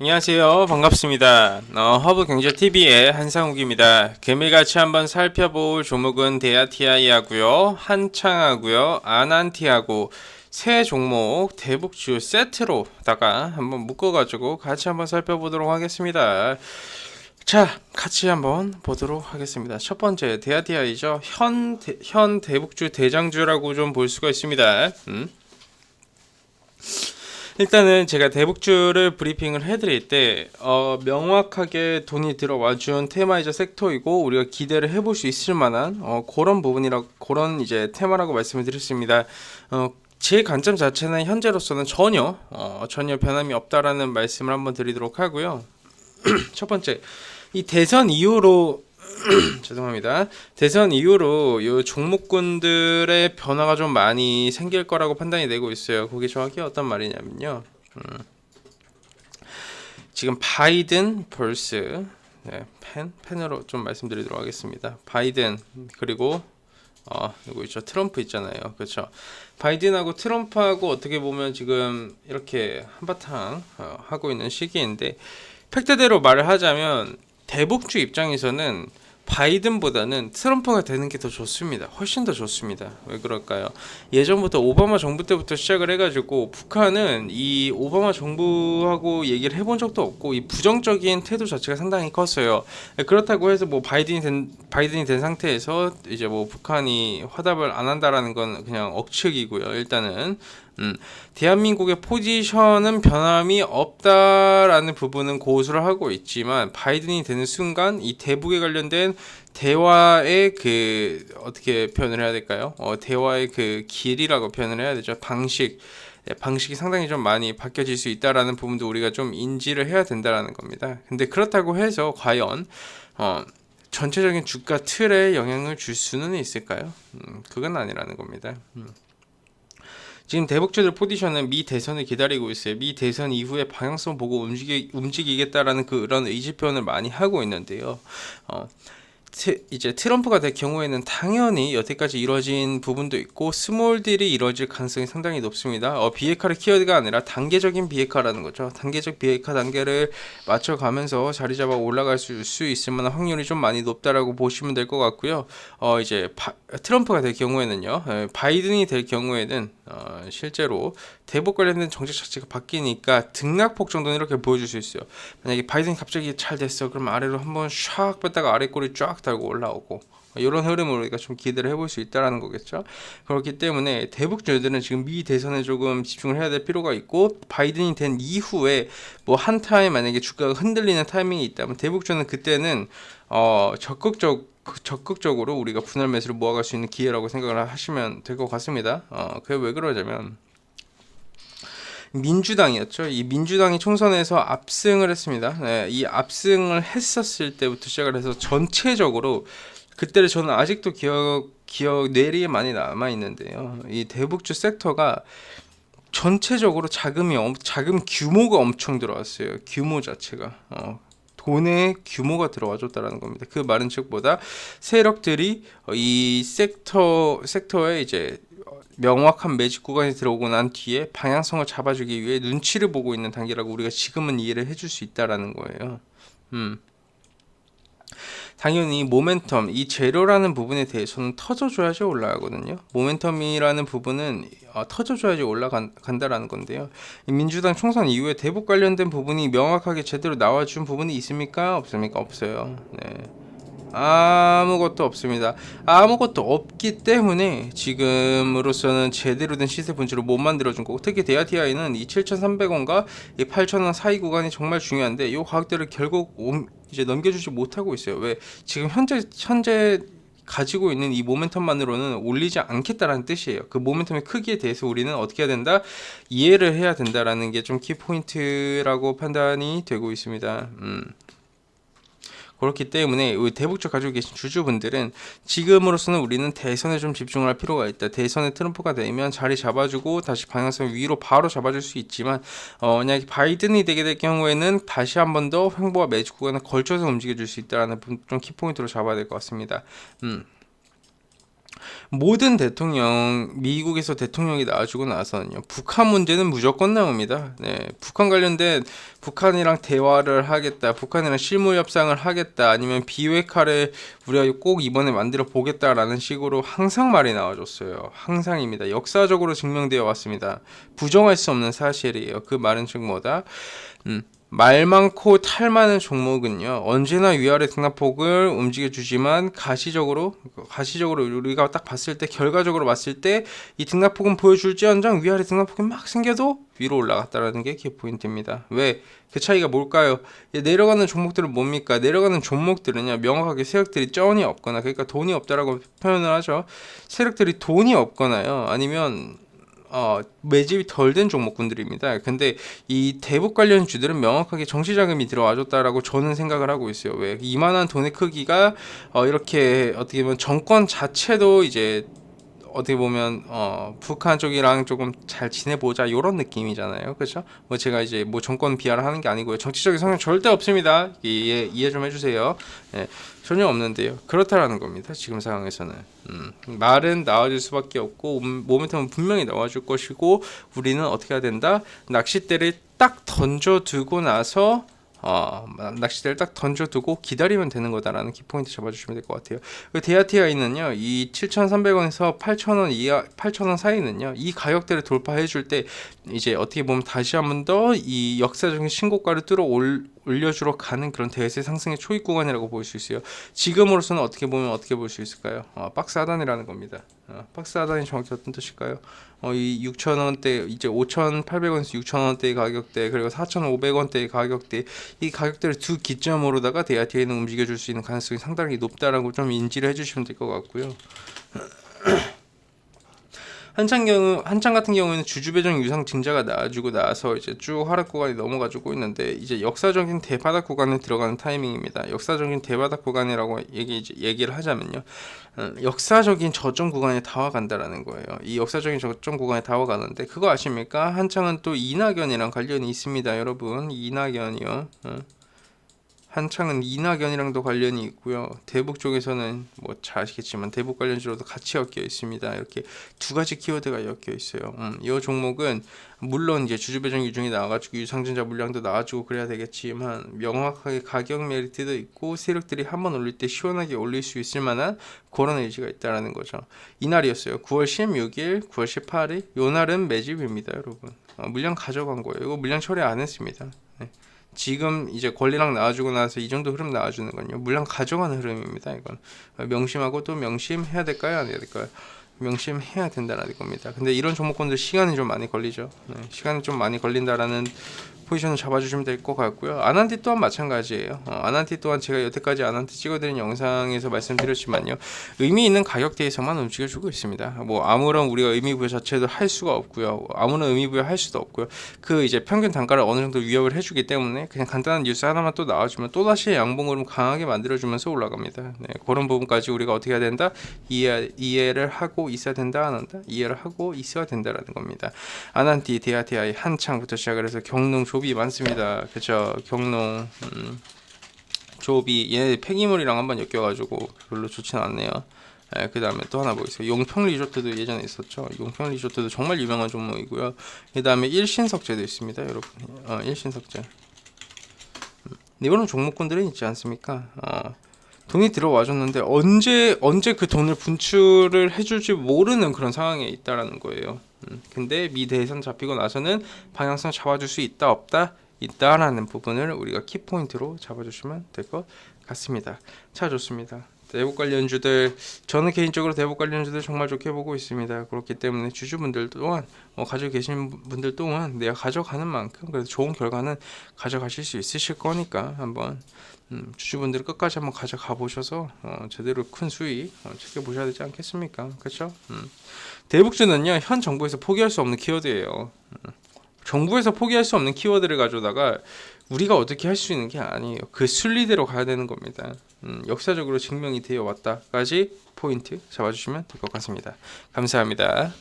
안녕하세요. 반갑습니다. 허브경제TV의 한상욱입니다. 금일같이 한번 살펴볼 종목은 대아TI하고요, 한창하고요, 아난티하고 세 종목 대북주 세트로다가 한번 묶어가지고 같이 한번 살펴보도록 하겠습니다. 자, 같이 한번 보도록 하겠습니다. 첫 번째 대아TI죠. 현 대북주 대장주라고 좀 볼 수가 있습니다. 일단은 제가 대북주를 브리핑을 해드릴 때 명확하게 돈이 들어와 준 테마이자 섹터이고 우리가 기대를 해볼 수 있을 만한 그런 부분이라 그런 이제 테마라고 말씀을 드렸습니다. 제 관점 자체는 현재로서는 전혀 변함이 없다라는 말씀을 한번 드리도록 하고요. 첫 번째, 이 대선 이후로 죄송합니다. 대선 이후로 이 종목군들의 변화가 좀 많이 생길 거라고 판단이 되고 있어요. 그게 정확히 어떤 말이냐면요. 지금 바이든 vs 펜으로 좀 말씀드리도록 하겠습니다. 바이든 그리고 누구 있죠? 트럼프 있잖아요. 그렇죠? 바이든하고 트럼프하고 어떻게 보면 지금 이렇게 한바탕 하고 있는 시기인데 팩트대로 말을 하자면 대북주 입장에서는 바이든보다는 트럼프가 되는 게 더 좋습니다. 훨씬 더 좋습니다. 왜 그럴까요? 예전부터 오바마 정부 때부터 시작을 해가지고 북한은 이 오바마 정부하고 얘기를 해본 적도 없고 이 부정적인 태도 자체가 상당히 컸어요. 그렇다고 해서 뭐 바이든이 된 상태에서 이제 뭐 북한이 화답을 안 한다라는 건 그냥 억측이고요. 일단은 대한민국의 포지션은 변함이 없다라는 부분은 고수를 하고 있지만 바이든이 되는 순간 이 대북에 관련된 대화의 그 어떻게 표현을 해야 될까요? 대화의 그 길이라고 표현을 해야 되죠. 방식이 상당히 좀 많이 바뀌어질 수 있다라는 부분도 우리가 좀 인지를 해야 된다라는 겁니다. 근데 그렇다고 해서 과연 전체적인 주가 틀에 영향을 줄 수는 있을까요? 그건 아니라는 겁니다. 지금 대북주들 포지션은 미 대선을 기다리고 있어요. 미 대선 이후에 방향성 보고 움직이겠다라는 그런 의지 표현을 많이 하고 있는데요. 이제 트럼프가 될 경우에는 당연히 여태까지 이뤄진 부분도 있고 스몰 딜이 이뤄질 가능성이 상당히 높습니다. 비핵화를 키워드가 아니라 단계적인 비핵화라는 거죠. 단계적 비핵화 단계를 맞춰가면서 자리 잡아 올라갈 수 있을 만한 확률이 좀 많이 높다라고 보시면 될 것 같고요. 이제 트럼프가 될 경우에는요, 바이든이 될 경우에는 실제로 대북 관련된 정책 자체가 바뀌니까 등락폭 정도는 이렇게 보여줄 수 있어요. 만약에 바이든이 갑자기 잘 됐어, 그럼 아래로 한번 샥 뺐다가 아래 꼬리 쫙 달고 올라오고 이런 흐름을 우리가 좀 기대를 해볼 수 있다라는 거겠죠. 그렇기 때문에 대북주들은 지금 미 대선에 조금 집중을 해야 될 필요가 있고 바이든이 된 이후에 뭐 한 타임 만약에 주가가 흔들리는 타이밍이 있다면 대북주는 그때는 적극적으로 우리가 분할 매수를 모아갈 수 있는 기회라고 생각을 하시면 될 것 같습니다. 그게 왜 그러냐면 민주당이었죠. 이 민주당이 총선에서 압승을 했습니다. 네, 이 압승을 했었을 때부터 시작을 해서 전체적으로 그때를 저는 아직도 기억 뇌리에 많이 남아 있는데요. 이 대북주 섹터가 전체적으로 자금 규모가 엄청 들어왔어요. 규모 자체가 돈의 규모가 들어와줬다라는 겁니다. 그 말은 즉보다 세력들이 이 섹터에 이제 명확한 매직 구간이 들어오고 난 뒤에 방향성을 잡아주기 위해 눈치를 보고 있는 단계라고 우리가 지금은 이해를 해줄 수 있다라는 거예요. 당연히 모멘텀, 이 재료라는 부분에 대해서는 터져줘야지 올라가거든요. 모멘텀이라는 부분은 터져줘야지 올라간다라는 건데요. 민주당 총선 이후에 대북 관련된 부분이 명확하게 제대로 나와준 부분이 있습니까? 없습니까? 없어요. 네. 아무것도 없습니다. 아무것도 없기 때문에 지금으로서는 제대로 된 시세 분출을 못 만들어준 거고, 특히 대아TI는 이 7,300원과 이 8,000원 사이 구간이 정말 중요한데 이 가격대를 결국 이제 넘겨주지 못하고 있어요. 왜? 지금 현재 가지고 있는 이 모멘텀만으로는 올리지 않겠다라는 뜻이에요. 그 모멘텀의 크기에 대해서 우리는 어떻게 해야 된다? 이해를 해야 된다라는 게 좀 키포인트라고 판단이 되고 있습니다. 그렇기 때문에 대북주 가지고 계신 주주분들은 지금으로서는 우리는 대선에 좀 집중할 필요가 있다. 대선에 트럼프가 되면 자리 잡아주고 다시 방향성 위로 바로 잡아줄 수 있지만 만약에 바이든이 되게 될 경우에는 다시 한 번 더 횡보와 매직 구간에 걸쳐서 움직여줄 수 있다는 좀 키포인트로 잡아야 될 것 같습니다. 모든 대통령, 미국에서 대통령이 나와주고 나서는요, 북한 문제는 무조건 나옵니다. 네, 북한 관련된 북한이랑 대화를 하겠다, 북한이랑 실무 협상을 하겠다, 아니면 비핵화를 우리가 꼭 이번에 만들어 보겠다라는 식으로 항상 말이 나와줬어요. 항상입니다. 역사적으로 증명되어 왔습니다. 부정할 수 없는 사실이에요. 그 말은 즉 뭐다? 말 많고 탈 많은 종목은요 언제나 위아래 등락폭을 움직여주지만 가시적으로 우리가 딱 봤을 때 결과적으로 봤을 때 이 등락폭은 보여줄지언정 위아래 등락폭이 막 생겨도 위로 올라갔다라는 게 키포인트입니다. 왜? 그 차이가 뭘까요? 내려가는 종목들은 뭡니까? 내려가는 종목들은요 명확하게 세력들이 쩐이 없거나 그러니까 돈이 없다라고 표현을 하죠. 세력들이 돈이 없거나요 아니면 매집이 덜 된 종목군들입니다. 근데 이 대북 관련 주들은 명확하게 정치 자금이 들어와줬다라고 저는 생각을 하고 있어요. 왜? 이만한 돈의 크기가 이렇게 어떻게 보면 정권 자체도 이제 어떻게 보면 북한 쪽이랑 조금 잘 지내보자 이런 느낌이잖아요. 그렇죠? 뭐 제가 이제 뭐 정권 비하를 하는 게 아니고요. 정치적인 성향 절대 없습니다. 이해 좀 해주세요. 네, 전혀 없는데요. 그렇다라는 겁니다. 지금 상황에서는 말은 나와줄 수밖에 없고 모멘텀은 분명히 나와줄 것이고 우리는 어떻게 해야 된다? 낚싯대를 딱 던져두고 나서 낚싯대를 딱 던져두고 기다리면 되는 거다라는 키포인트 잡아주시면 될 것 같아요. 그 DRTI는요, 이 7,300원에서 8,000원 이하, 8,000원 사이는요, 이 가격대를 돌파해줄 때 이제 어떻게 보면 다시 한번 더 이 역사적인 신고가를 올려주러 가는 그런 대세 상승의 초입 구간이라고 볼 수 있어요. 지금으로서는 어떻게 보면 어떻게 볼 수 있을까요? 박스 하단이라는 겁니다. 박스 하단이 정확히 어떤 뜻일까요? 이 6,000원대 이제 5,800원에서 6,000원대의 가격대 그리고 4,500원대의 가격대 이 가격대를 두 기점으로다가 DRT는 움직여줄 수 있는 가능성이 상당히 높다라고 좀 인지를 해주시면 될 것 같고요. 한창 같은 경우에는 주주배정 유상 증자가 나와주고 나서 이제 쭉 하락 구간이 넘어가지고 있는데 이제 역사적인 대바닥 구간에 들어가는 타이밍입니다. 역사적인 대바닥 구간이라고 얘기를 하자면요. 역사적인 저점 구간에 다 와간다라는 거예요. 이 역사적인 저점 구간에 다 와가는데 그거 아십니까? 한창은 또 이낙연이랑 관련이 있습니다, 여러분. 이낙연이요. 한창은 이낙연이랑도 관련이 있고요. 대북 쪽에서는 뭐 잘 아시겠지만 대북 관련주로도 같이 엮여 있습니다. 이렇게 두 가지 키워드가 엮여 있어요. 이 종목은 물론 이제 주주 배정 유중이 나와가지고 유상증자 물량도 나와주고 그래야 되겠지만 명확하게 가격 메리트도 있고 세력들이 한번 올릴 때 시원하게 올릴 수 있을 만한 그런 의지가 있다라는 거죠. 이날이었어요. 9월 16일, 9월 18일. 요 날은 매집입니다, 여러분. 물량 가져간 거예요. 이거 물량 처리 안 했습니다. 네. 지금 이제 권리랑 나와주고 나서 이 정도 흐름 나와주는 건요 물량 가져가는 흐름입니다. 이건 명심하고 또 명심해야 될까요, 안 해야 될까요? 명심해야 된다는 겁니다. 근데 이런 종목군들 시간이 좀 많이 걸리죠. 시간이 좀 많이 걸린다라는 포지션을 잡아주시면 될 것 같고요. 아난티 또한 마찬가지예요. 아난티 또한 제가 여태까지 아난티 찍어드린 영상에서 말씀드렸지만요, 의미 있는 가격대에서만 움직여주고 있습니다. 뭐 아무런 우리가 의미 부여 자체도 할 수가 없고요. 아무런 의미 부여 할 수도 없고요. 그 이제 평균 단가를 어느 정도 위협을 해주기 때문에 그냥 간단한 뉴스 하나만 또 나와주면 또 다시 양봉으로 강하게 만들어주면서 올라갑니다. 네, 그런 부분까지 우리가 어떻게 해야 된다? 이해를 하고 있어야 된다, 안 한다? 이해를 하고 있어야 된다라는 겁니다. 아난티, DRTI 한창부터 시작을 해서 경농 조비 많습니다. 그쵸? 경농 조비 얘 폐기물이랑 한번 엮여가지고 별로 좋지는 않네요. 그 다음에 또 하나 뭐 있어요? 용평 리조트도 예전에 있었죠. 용평 리조트도 정말 유명한 종목이고요. 그 다음에 일신석재도 있습니다, 여러분. 일신석재. 이런 종목군들은 있지 않습니까? 돈이 들어와줬는데 언제 그 돈을 분출을 해줄지 모르는 그런 상황에 있다라는 거예요. 근데 미 대선 잡히고 나서는 방향성 잡아줄 수 있다 없다 있다라는 부분을 우리가 키포인트로 잡아주시면 될 것 같습니다. 자, 좋습니다. 대북 관련주들, 저는 개인적으로 대북 관련주들 정말 좋게 보고 있습니다. 그렇기 때문에 주주분들 또한 가지고 계신 분들 또한 내가 가져가는 만큼 그래도 좋은 결과는 가져가실 수 있으실 거니까 한번 주주분들 끝까지 한번 가져가 보셔서 제대로 큰 수익 챙겨보셔야 되지 않겠습니까? 그렇죠? 대북주는요, 현 정부에서 포기할 수 없는 키워드예요. 정부에서 포기할 수 없는 키워드를 가져다가 우리가 어떻게 할 수 있는 게 아니에요. 그 순리대로 가야 되는 겁니다. 역사적으로 증명이 되어 왔다까지 포인트 잡아주시면 될 것 같습니다. 감사합니다.